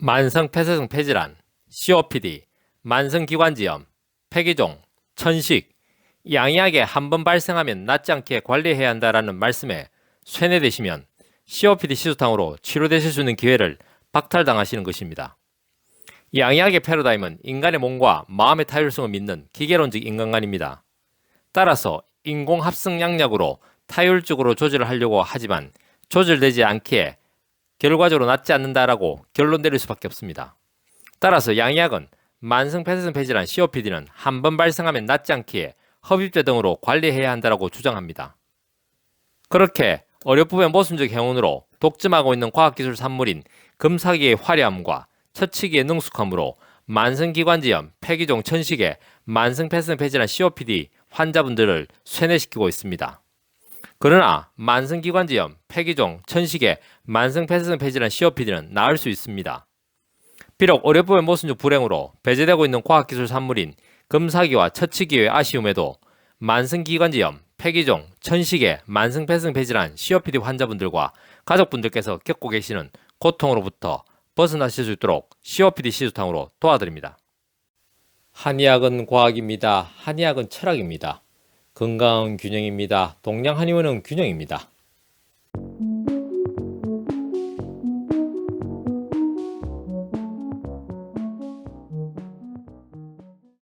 만성 폐쇄성 폐질환, COPD, 만성기관지염, 폐기종, 천식, 양이하게 한 번 발생하면 낫지 않게 관리해야 한다라는 말씀에 쇠뇌되시면 COPD 시소탕으로 치료되실 수 있는 기회를 박탈당하시는 것입니다. 양이하게 패러다임은 인간의 몸과 마음의 타율성을 믿는 기계론적 인간관입니다. 따라서 인공합성양약으로 타율적으로 조절을 하려고 하지만 조절되지 않기에 결과적으로 낫지 않는다라고 결론 내릴 수밖에 없습니다. 따라서 양약은 만성 폐쇄성 폐질환 COPD는 한 번 발생하면 낫지 않기에 흡입제 등으로 관리해야 한다고 주장합니다. 그렇게 어렵부의 모순적 행운으로 독점하고 있는 과학기술 산물인 금사기의 화려함과 처치기의 능숙함으로 만성기관지염, 폐기종, 천식의 만성 폐쇄성 폐질환 COPD 환자분들을 쇠뇌시키고 있습니다. 그러나 만성기관지염, 폐기종, 천식의 만성 폐쇄성 폐질환 COPD는 나을 수 있습니다. 비록 어렵부의 모순적 불행으로 배제되고 있는 과학기술 산물인 금사기와 처치기의 아쉬움에도 만성기관지염, 폐기종, 천식의 만성 폐쇄성 폐질환 COPD 환자분들과 가족분들께서 겪고 계시는 고통으로부터 벗어나실 수 있도록 COPD 시소탕으로 도와드립니다. 한의학은 과학입니다. 한의학은 철학입니다. 건강은 균형입니다. 동양 한의원은 균형입니다.